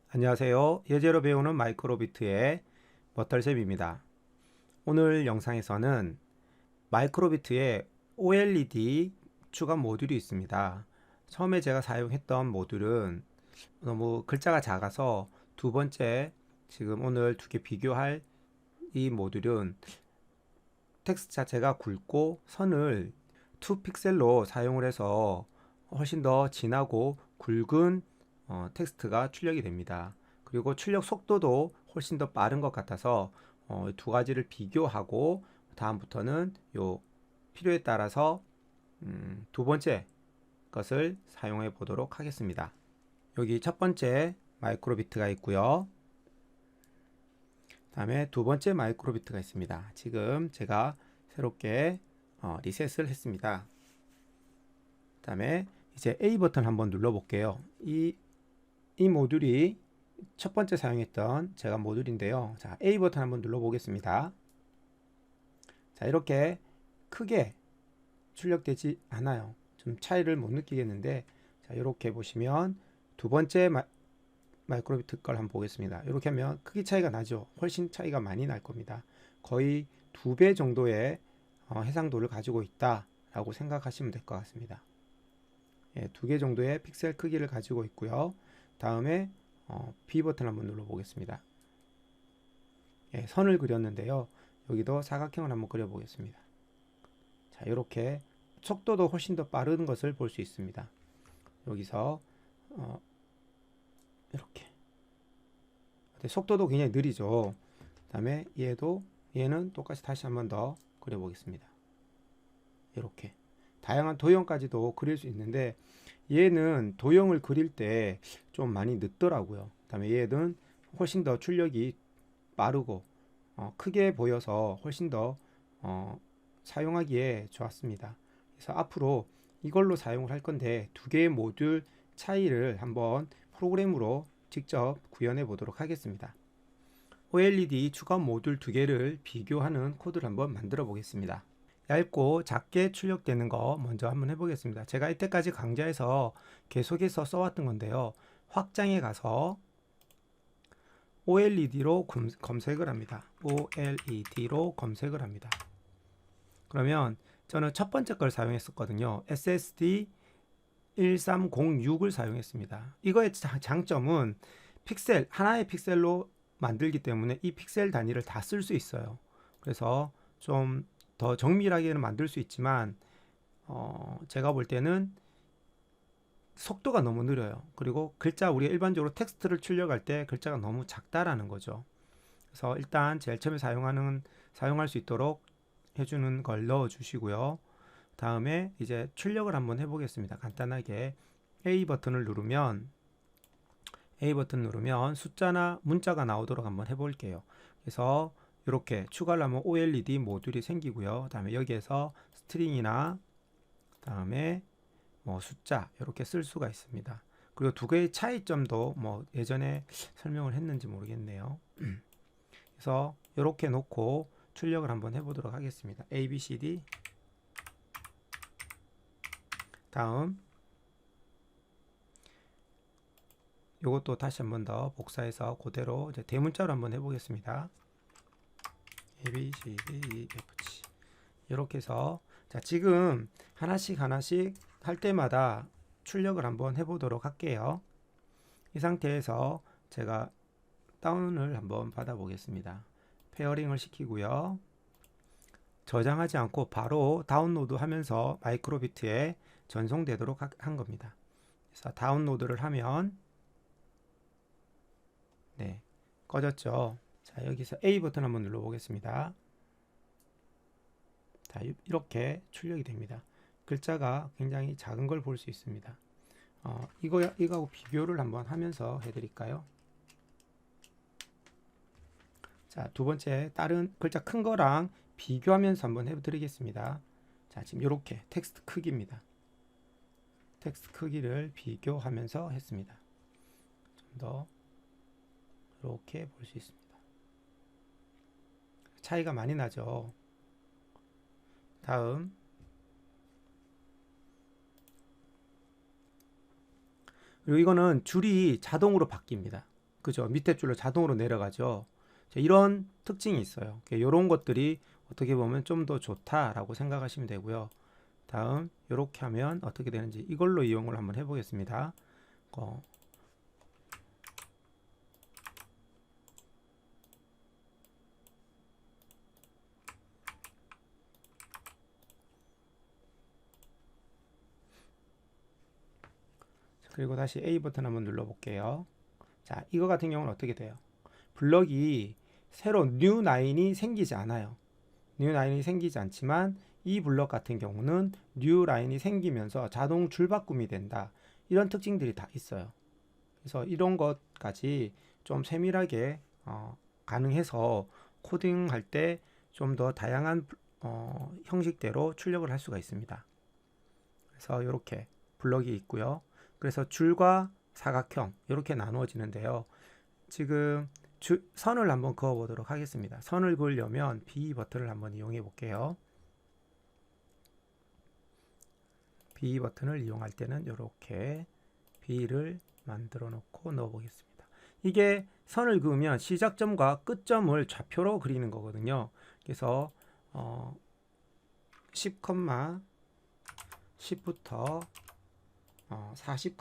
안녕하세요. 예제로 배우는 마이크로비트의 머털쌤입니다. 오늘 영상에서는 마이크로비트에 OLED 추가 모듈이 있습니다. 처음에 제가 사용했던 모듈은 너무 글자가 작아서 두 번째 지금 오늘 두 개 비교할 이 모듈은 텍스트 자체가 굵고 선을 2픽셀로 사용을 해서 훨씬 더 진하고 굵은 텍스트가 출력이 됩니다. 그리고 출력 속도도 훨씬 더 빠른 것 같아서 두 가지를 비교하고 다음부터는 필요에 따라서 두 번째 것을 사용해 보도록 하겠습니다. 여기 첫 번째 마이크로비트가 있고요. 다음에 두 번째 마이크로비트가 있습니다. 지금 제가 새롭게 리셋을 했습니다. 다음에 이제 A 버튼 한번 눌러 볼게요. 이 모듈이 첫 번째 사용했던 제가 모듈인데요. 자, A 버튼 한번 눌러 보겠습니다. 자, 이렇게 크게 출력되지 않아요. 좀 차이를 못 느끼겠는데, 자, 이렇게 보시면 두 번째 마이크로비트 걸 한번 보겠습니다. 이렇게 하면 크기 차이가 나죠. 훨씬 차이가 많이 날 겁니다. 거의 2배 정도의 해상도를 가지고 있다라고 생각하시면 될 것 같습니다. 예, 2개 정도의 픽셀 크기를 가지고 있고요. 다음에 B 버튼 한번 눌러 보겠습니다. 예, 선을 그렸는데요. 여기도 사각형을 한번 그려 보겠습니다. 자, 이렇게 속도도 훨씬 더 빠른 것을 볼 수 있습니다. 여기서 이렇게 속도도 굉장히 느리죠. 그 다음에 얘는 똑같이 다시 한번 더 그려 보겠습니다. 이렇게 다양한 도형까지도 그릴 수 있는데, 얘는 도형을 그릴 때 좀 많이 늦더라고요. 그 다음에 얘는 훨씬 더 출력이 빠르고 크게 보여서 훨씬 더 사용하기에 좋았습니다. 그래서 앞으로 이걸로 사용을 할 건데, 두 개의 모듈 차이를 한번 프로그램으로 직접 구현해 보도록 하겠습니다. OLED 추가 모듈 두 개를 비교하는 코드를 한번 만들어 보겠습니다. 얇고 작게 출력되는 거 먼저 한번 해보겠습니다. 제가 이때까지 강좌에서 계속해서 써왔던 건데요. 확장에 가서 OLED로 검색을 합니다. OLED로 검색을 합니다. 그러면 저는 첫 번째 걸 사용했었거든요. SSD 1306을 사용했습니다. 이거의 장점은 하나의 픽셀로 만들기 때문에 이 픽셀 단위를 다 쓸 수 있어요. 그래서 좀 더 정밀하게는 만들 수 있지만 제가 볼 때는 속도가 너무 느려요. 그리고 우리가 일반적으로 텍스트를 출력할 때 글자가 너무 작다라는 거죠. 그래서 일단 제일 처음에 사용할 수 있도록 해주는 걸 넣어 주시고요. 다음에 이제 출력을 한번 해보겠습니다. 간단하게 A 버튼을 누르면 숫자나 문자가 나오도록 한번 해볼게요. 그래서 이렇게 추가를 하면 OLED 모듈이 생기고요. 다음에 여기에서 스트링이나 다음에 숫자 이렇게 쓸 수가 있습니다. 그리고 두 개의 차이점도 예전에 설명을 했는지 모르겠네요. 그래서 이렇게 놓고 출력을 한번 해보도록 하겠습니다. A, B, C, D. 다음 이것도 다시 한번 더 복사해서 그대로 이제 대문자로 한번 해보겠습니다. A, B, C, D, E, F, G. 이렇게 해서 자, 지금 하나씩 할 때마다 출력을 한번 해보도록 할게요. 이 상태에서 제가 다운을 한번 받아 보겠습니다. 페어링을 시키고요. 저장하지 않고 바로 다운로드 하면서 마이크로비트에 전송되도록 한 겁니다. 그래서 다운로드를 하면 네, 꺼졌죠. 자, 여기서 A 버튼 한번 눌러 보겠습니다. 자, 이렇게 출력이 됩니다. 글자가 굉장히 작은 걸 볼 수 있습니다. 이거하고 비교를 한번 하면서 해드릴까요? 자, 두 번째 다른 글자 큰 거랑 비교하면서 한번 해드리겠습니다. 자, 지금 이렇게 텍스트 크기입니다. 텍스트 크기를 비교하면서 했습니다. 좀 더 이렇게 볼 수 있습니다. 차이가 많이 나죠. 다음 그리고 이거는 줄이 자동으로 바뀝니다. 그죠? 밑에 줄로 자동으로 내려가죠. 자, 이런 특징이 있어요. 이런 것들이 어떻게 보면 좀 더 좋다라고 생각하시면 되고요. 다음 이렇게 하면 어떻게 되는지 이걸로 이용을 한번 해보겠습니다. 그리고 다시 A 버튼 한번 눌러볼게요. 자, 이거 같은 경우는 어떻게 돼요? 블럭이 새로 뉴 라인이 생기지 않아요. 뉴 라인이 생기지 않지만 이 블럭 같은 경우는 뉴 라인이 생기면서 자동 줄바꿈이 된다. 이런 특징들이 다 있어요. 그래서 이런 것까지 좀 세밀하게 가능해서 코딩할 때 좀 더 다양한 형식대로 출력을 할 수가 있습니다. 그래서 이렇게 블럭이 있고요. 그래서 줄과 사각형 이렇게 나누어지는데요. 지금 선을 한번 그어 보도록 하겠습니다. 선을 그으려면 B 버튼을 한번 이용해 볼게요. B 버튼을 이용할 때는 이렇게 B를 만들어 놓고 넣어 보겠습니다. 이게 선을 그으면 시작점과 끝점을 좌표로 그리는 거거든요. 그래서 10, 10부터 40,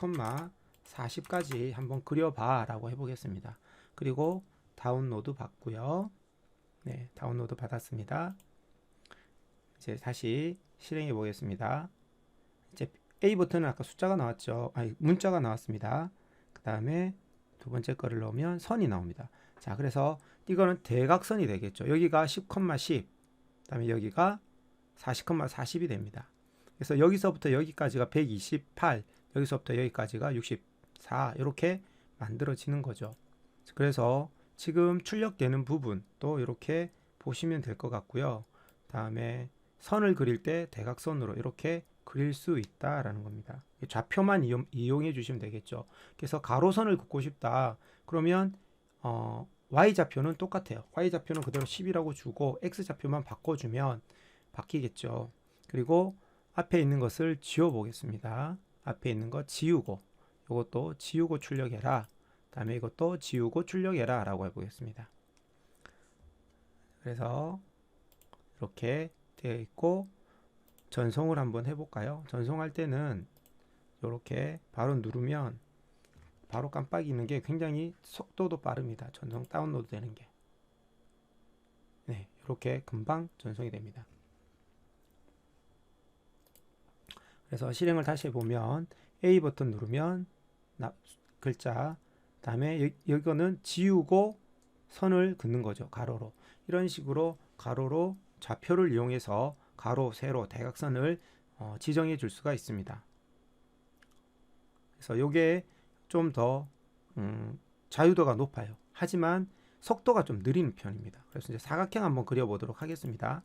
40까지 한번 그려봐 라고 해보겠습니다. 그리고 다운로드 받고요. 네, 다운로드 받았습니다. 이제 다시 실행해 보겠습니다. 이제 A 버튼은 아까 숫자가 나왔죠. 아니, 문자가 나왔습니다. 그 다음에 두 번째 거를 넣으면 선이 나옵니다. 자, 그래서 이거는 대각선이 되겠죠. 여기가 10, 10, 그 다음에 여기가 40, 40이 됩니다. 그래서 여기서부터 여기까지가 128, 여기서부터 여기까지가 64 이렇게 만들어지는 거죠. 그래서 지금 출력되는 부분도 이렇게 보시면 될 것 같고요. 다음에 선을 그릴 때 대각선으로 이렇게 그릴 수 있다라는 겁니다. 좌표만 이용해 주시면 되겠죠. 그래서 가로선을 긋고 싶다. 그러면 Y좌표는 똑같아요. Y좌표는 그대로 10이라고 주고 X좌표만 바꿔주면 바뀌겠죠. 그리고 앞에 있는 것을 지워 보겠습니다. 앞에 있는 거 지우고 이것도 지우고 출력해라. 다음에 이것도 지우고 출력해라 라고 해보겠습니다. 그래서 이렇게 되어 있고 전송을 한번 해볼까요? 전송할 때는 이렇게 바로 누르면 바로 깜빡이는 게 굉장히 속도도 빠릅니다. 전송 다운로드 되는 게. 네, 이렇게 금방 전송이 됩니다. 그래서 실행을 다시 해보면 A 버튼 누르면 글자 다음에 이거는 지우고 선을 긋는 거죠. 가로로. 이런 식으로 가로로 좌표를 이용해서 가로, 세로, 대각선을 지정해 줄 수가 있습니다. 그래서 이게 좀 더 자유도가 높아요. 하지만 속도가 좀 느린 편입니다. 그래서 이제 사각형 한번 그려보도록 하겠습니다.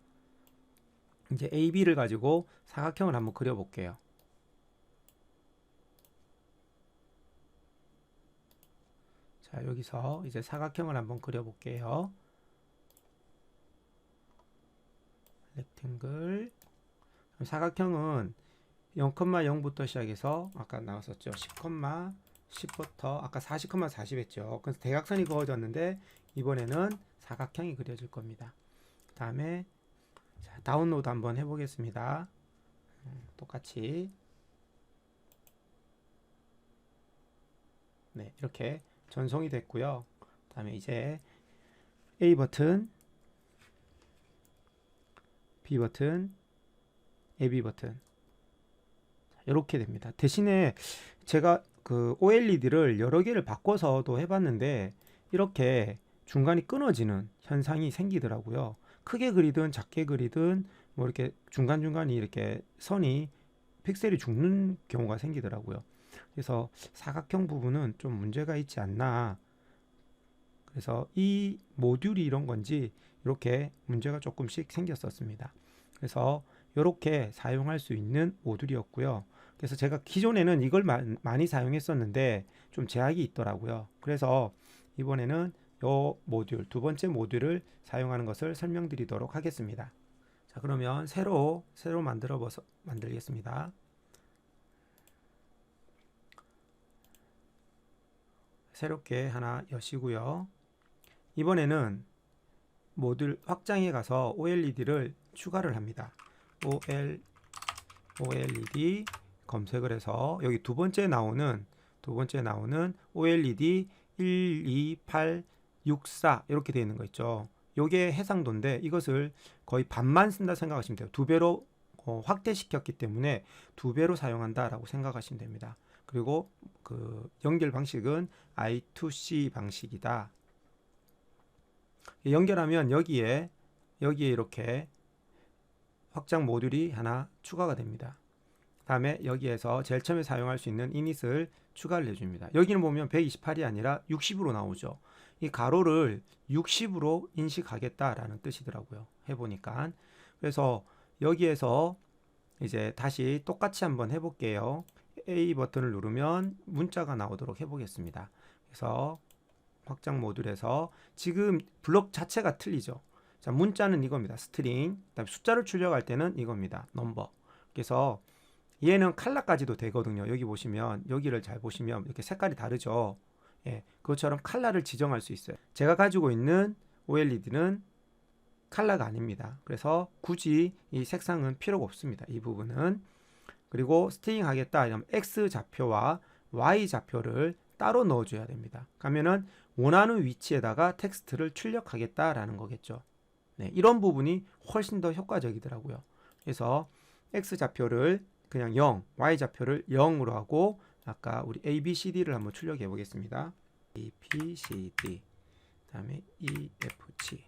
이제 AB를 가지고 사각형을 한번 그려볼게요. 자, 여기서 이제 사각형을 한번 그려볼게요. 렉탱글. 사각형은 0,0부터 시작해서 아까 나왔었죠. 10, 10부터 아까 40, 40 했죠. 그래서 대각선이 그어졌는데 이번에는 사각형이 그려질 겁니다. 그 다음에 다운로드 한번 해보겠습니다. 똑같이 네, 이렇게 전송이 됐고요. 그 다음에 이제 A 버튼, B 버튼, AB 버튼 이렇게 됩니다. 대신에 제가 그 OLED를 여러 개를 바꿔서도 해봤는데 이렇게 중간이 끊어지는 현상이 생기더라고요. 크게 그리든 작게 그리든 뭐 이렇게 중간중간이 이렇게 선이 픽셀이 죽는 경우가 생기더라고요. 그래서 사각형 부분은 좀 문제가 있지 않나. 그래서 이 모듈이 이런 건지 이렇게 문제가 조금씩 생겼었습니다. 그래서 이렇게 사용할 수 있는 모듈이었고요. 그래서 제가 기존에는 이걸 많이 사용했었는데 좀 제약이 있더라고요. 그래서 이번에는 이 모듈, 두 번째 모듈을 사용하는 것을 설명드리도록 하겠습니다. 자, 그러면 새로 만들겠습니다. 새롭게 하나 여시고요. 이번에는 모듈 확장에 가서 OLED를 추가를 합니다. OLED 검색을 해서 여기 두 번째 나오는 OLED 12864 이렇게 되어 있는 거 있죠. 요게 해상도인데 이것을 거의 반만 쓴다 생각하시면 돼요. 두 배로 확대시켰기 때문에 두 배로 사용한다라고 생각하시면 됩니다. 그리고 그 연결 방식은 I2C 방식이다. 연결하면 여기에 이렇게 확장 모듈이 하나 추가가 됩니다. 다음에 여기에서 제일 처음에 사용할 수 있는 이닛을 추가를 해줍니다. 여기는 보면 128이 아니라 60으로 나오죠. 이 가로를 60으로 인식하겠다라는 뜻이더라고요. 해보니까. 그래서 여기에서 이제 다시 똑같이 한번 해볼게요. A 버튼을 누르면 문자가 나오도록 해보겠습니다. 그래서 확장 모듈에서 지금 블록 자체가 틀리죠. 자, 문자는 이겁니다. 스트링. 그다음에 숫자를 출력할 때는 이겁니다. 넘버. 그래서 얘는 컬러까지도 되거든요. 여기 보시면 여기를 잘 보시면 이렇게 색깔이 다르죠. 예, 그것처럼 컬러를 지정할 수 있어요. 제가 가지고 있는 OLED는 컬러가 아닙니다. 그래서 굳이 이 색상은 필요가 없습니다. 이 부분은. 그리고 스틱 하겠다 이러면 X 좌표와 Y 좌표를 따로 넣어줘야 됩니다. 그러면은 원하는 위치에다가 텍스트를 출력하겠다라는 거겠죠. 네, 이런 부분이 훨씬 더 효과적이더라고요. 그래서 X 좌표를 그냥 0, Y 좌표를 0으로 하고 아까 우리 ABCD를 한번 출력해 보겠습니다. ABCD 다음에 EFG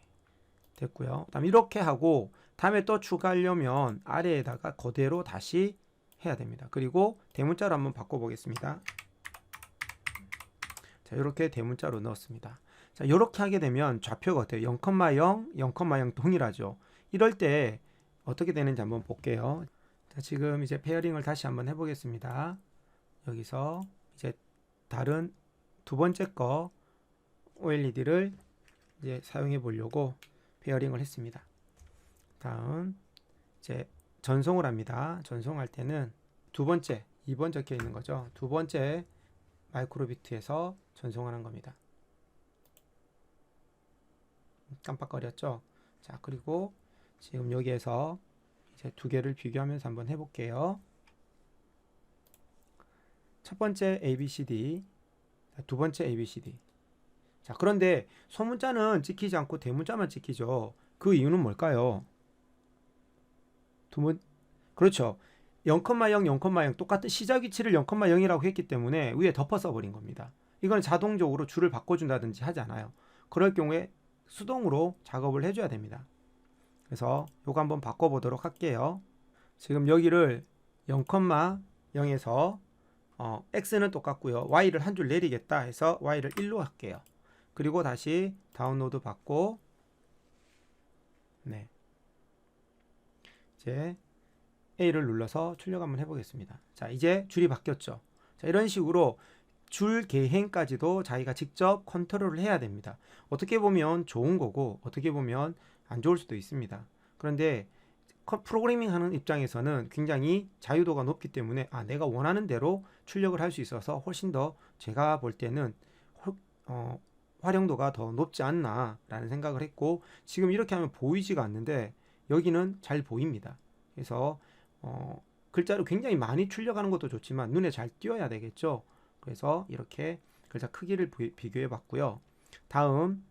됐고요. 다음 이렇게 하고 다음에 또 추가하려면 아래에다가 그대로 다시 해야 됩니다. 그리고 대문자로 한번 바꿔보겠습니다. 자, 이렇게 대문자로 넣었습니다. 자, 이렇게 하게 되면 좌표가 어때요? 0,0, 0,0 동일하죠. 이럴 때 어떻게 되는지 한번 볼게요. 자, 지금 이제 페어링을 다시 한번 해보겠습니다. 여기서 이제 다른 두 번째 거 OLED를 이제 사용해 보려고 페어링을 했습니다. 다음 이제 전송을 합니다. 전송할 때는 두 번째, 2번 적혀 있는 거죠. 두 번째 마이크로비트에서 전송하는 겁니다. 깜빡거렸죠? 자, 그리고 지금 여기에서 이제 두 개를 비교하면서 한번 해볼게요. 첫 번째 ABCD, 두 번째 ABCD. 자, 그런데 소문자는 찍히지 않고 대문자만 찍히죠. 그 이유는 뭘까요? 그렇죠. 0,0, 0,0 똑같은 시작 위치를 0,0이라고 했기 때문에 위에 덮어 써버린 겁니다. 이건 자동적으로 줄을 바꿔준다든지 하지 않아요. 그럴 경우에 수동으로 작업을 해줘야 됩니다. 그래서 요거 한번 바꿔보도록 할게요. 지금 여기를 0,0에서 X는 똑같고요. Y를 한 줄 내리겠다 해서 Y를 1로 할게요. 그리고 다시 다운로드 받고 네, 이제 A를 눌러서 출력 한번 해보겠습니다. 자, 이제 줄이 바뀌었죠. 자, 이런 식으로 줄 개행까지도 자기가 직접 컨트롤을 해야 됩니다. 어떻게 보면 좋은 거고 어떻게 보면 안 좋을 수도 있습니다. 그런데 프로그래밍 하는 입장에서는 굉장히 자유도가 높기 때문에 내가 원하는 대로 출력을 할 수 있어서 훨씬 더 제가 볼 때는 활용도가 더 높지 않나 라는 생각을 했고, 지금 이렇게 하면 보이지가 않는데 여기는 잘 보입니다. 그래서 글자를 굉장히 많이 출력하는 것도 좋지만 눈에 잘 띄어야 되겠죠. 그래서 이렇게 글자 크기를 비교해 봤고요. 다음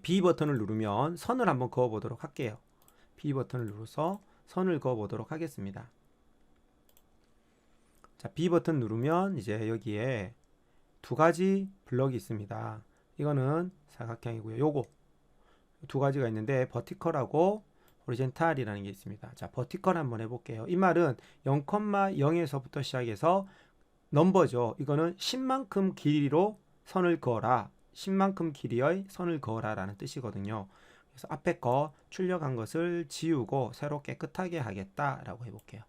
B 버튼을 누르면 선을 한번 그어 보도록 할게요. B 버튼을 눌러서 선을 그어 보도록 하겠습니다. 자, B 버튼 누르면 이제 여기에 두 가지 블럭이 있습니다. 이거는 사각형이고요. 요거 두 가지가 있는데 버티컬하고 호리젠탈이라는 게 있습니다. 자, 버티컬 한번 해볼게요. 이 말은 0,0에서부터 시작해서 넘버죠. 이거는 10만큼 길이로 선을 그어라. 10만큼 길이의 선을 그어라 라는 뜻이거든요. 그래서 앞에 거 출력한 것을 지우고 새로 깨끗하게 하겠다 라고 해볼게요.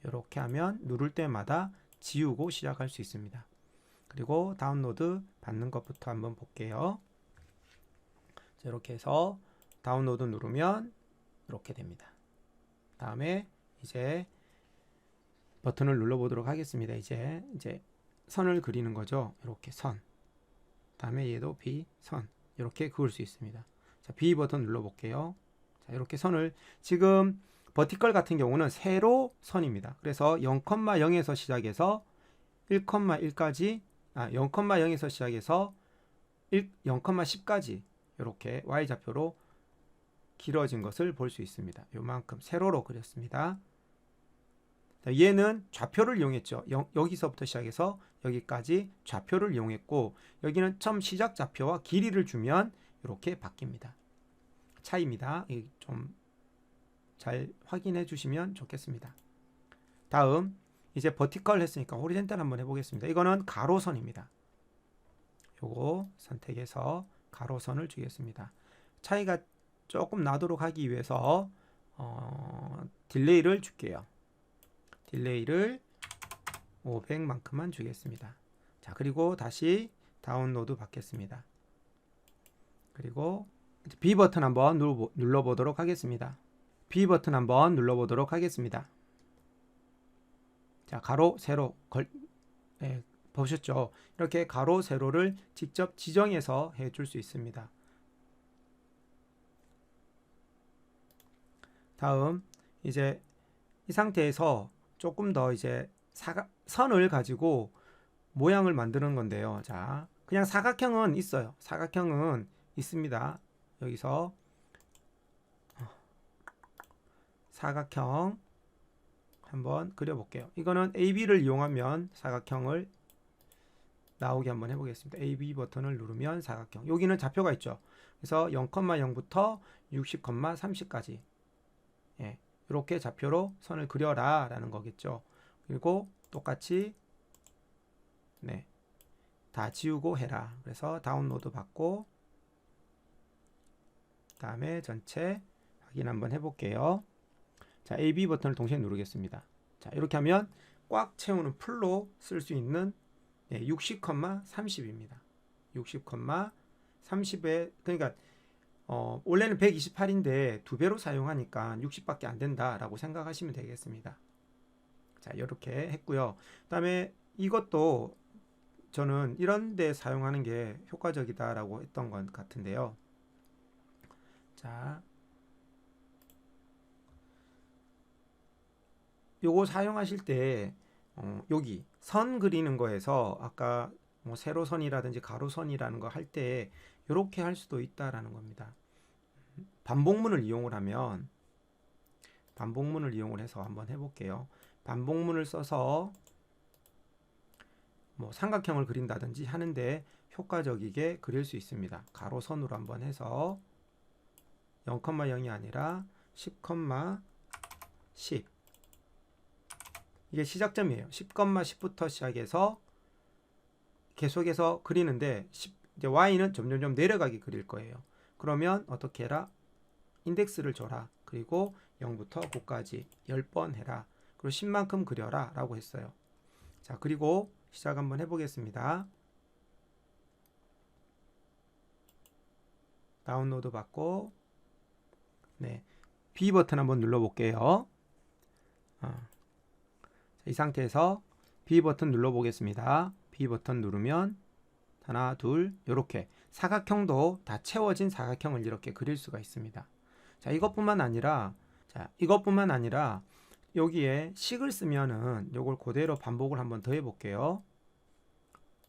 이렇게 하면 누를 때마다 지우고 시작할 수 있습니다. 그리고 다운로드 받는 것부터 한번 볼게요. 자, 이렇게 해서 다운로드 누르면 이렇게 됩니다. 다음에 이제 버튼을 눌러 보도록 하겠습니다. 이제 선을 그리는 거죠. 이렇게 선. 다음에 얘도 B 선. 이렇게 그을 수 있습니다. 자, B 버튼 눌러볼게요. 자, 이렇게 선을 지금 버티컬 같은 경우는 세로 선입니다. 그래서 0,0에서 시작해서 1,1까지 0,0에서 시작해서 0,10까지 이렇게 Y좌표로 길어진 것을 볼 수 있습니다. 요만큼 세로로 그렸습니다. 자, 얘는 좌표를 이용했죠. 여기서부터 시작해서 여기까지 좌표를 이용했고 여기는 처음 시작 좌표와 길이를 주면 이렇게 바뀝니다. 차이입니다. 좀 잘 확인해 주시면 좋겠습니다. 다음 이제 버티컬 했으니까 호리젠탈 한번 해보겠습니다. 이거는 가로선입니다. 요거 선택해서 가로선을 주겠습니다. 차이가 조금 나도록 하기 위해서 딜레이를 줄게요. 딜레이를 500만큼만 주겠습니다. 자, 그리고 다시 다운로드 받겠습니다. 그리고 B 버튼 한번 눌러보도록 하겠습니다. B 버튼 한번 눌러보도록 하겠습니다. 자, 가로, 세로 보셨죠? 이렇게 가로, 세로를 직접 지정해서 해줄 수 있습니다. 다음 이제 이 상태에서 조금 더 이제 선을 가지고 모양을 만드는 건데요. 자, 그냥 사각형은 있어요. 사각형은 있습니다. 여기서 사각형 한번 그려볼게요. 이거는 AB를 이용하면 사각형을 나오게 한번 해보겠습니다. AB 버튼을 누르면 사각형. 여기는 좌표가 있죠. 그래서 0,0부터 60,30까지 이렇게 좌표로 선을 그려라 라는 거겠죠. 그리고 똑같이 다 지우고 해라. 그래서 다운로드 받고 그 다음에 전체 확인 한번 해볼게요. 자, AB 버튼을 동시에 누르겠습니다. 자, 이렇게 하면 꽉 채우는 풀로 쓸 수 있는 60,30입니다. 60,30에 그러니까 원래는 128인데 2배로 사용하니까 60밖에 안 된다라고 생각하시면 되겠습니다. 자, 이렇게 했고요. 그 다음에 이것도 저는 이런 데 사용하는 게 효과적이다라고 했던 것 같은데요. 자, 요거 사용하실 때 여기 선 그리는 거에서 아까 뭐 세로선이라든지 가로선이라는 거 할 때 이렇게 할 수도 있다라는 겁니다. 반복문을 이용을 하면 반복문을 이용을 해서 한번 해볼게요. 반복문을 써서 뭐 삼각형을 그린다든지 하는데 효과적이게 그릴 수 있습니다. 가로선으로 한번 해서 0,0이 아니라 10,10 이게 시작점이에요. 10,10부터 시작해서 계속해서 그리는데 이제 Y는 점점점 내려가게 그릴 거예요. 그러면 어떻게 해라? 인덱스를 줘라. 그리고 0부터 9까지 10번 해라. 그리고 10만큼 그려라 라고 했어요. 자, 그리고 시작 한번 해보겠습니다. 다운로드 받고 B 버튼 한번 눌러볼게요. 이 상태에서 B 버튼 눌러보겠습니다. B 버튼 누르면 하나, 둘 이렇게 사각형도 다 채워진 사각형을 이렇게 그릴 수가 있습니다. 자, 이것뿐만 아니라 여기에 식을 쓰면은 요걸 그대로 반복을 한번 더 해볼게요.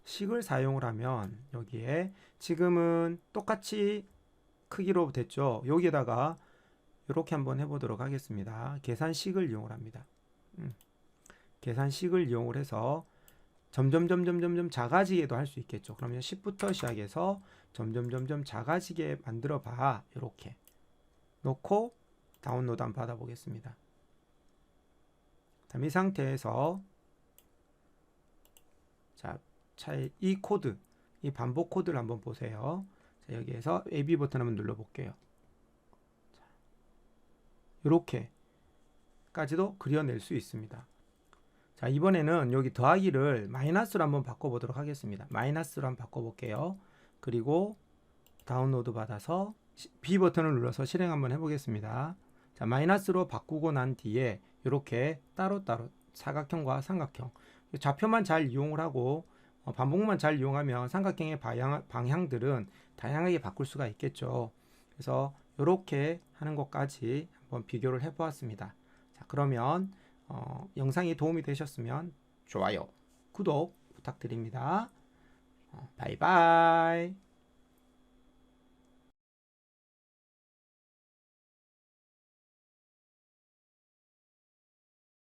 식을 사용을 하면 여기에 지금은 똑같이 크기로 됐죠. 여기에다가 이렇게 한번 해보도록 하겠습니다. 계산식을 이용을 합니다. 계산식을 이용을 해서 점점 작아지게도 할 수 있겠죠. 그러면 10부터 시작해서 점점 작아지게 만들어 봐. 이렇게 놓고 다운로드 한번 받아 보겠습니다. 다음 이 상태에서 자, 이 코드, 이 반복 코드를 한번 보세요. 자, 여기에서 AB 버튼 한번 눌러 볼게요. 이렇게까지도 그려낼 수 있습니다. 자, 이번에는 여기 더하기를 마이너스로 한번 바꿔보도록 하겠습니다. 마이너스로 한번 바꿔볼게요. 그리고 다운로드 받아서 B 버튼을 눌러서 실행 한번 해보겠습니다. 자, 마이너스로 바꾸고 난 뒤에 이렇게 따로따로 사각형과 삼각형 좌표만 잘 이용을 하고 반복만 잘 이용하면 삼각형의 방향들은 다양하게 바꿀 수가 있겠죠. 그래서 이렇게 하는 것까지 한번 비교를 해 보았습니다. 자, 그러면 영상이 도움이 되셨으면 좋아요, 구독 부탁드립니다. 바이바이.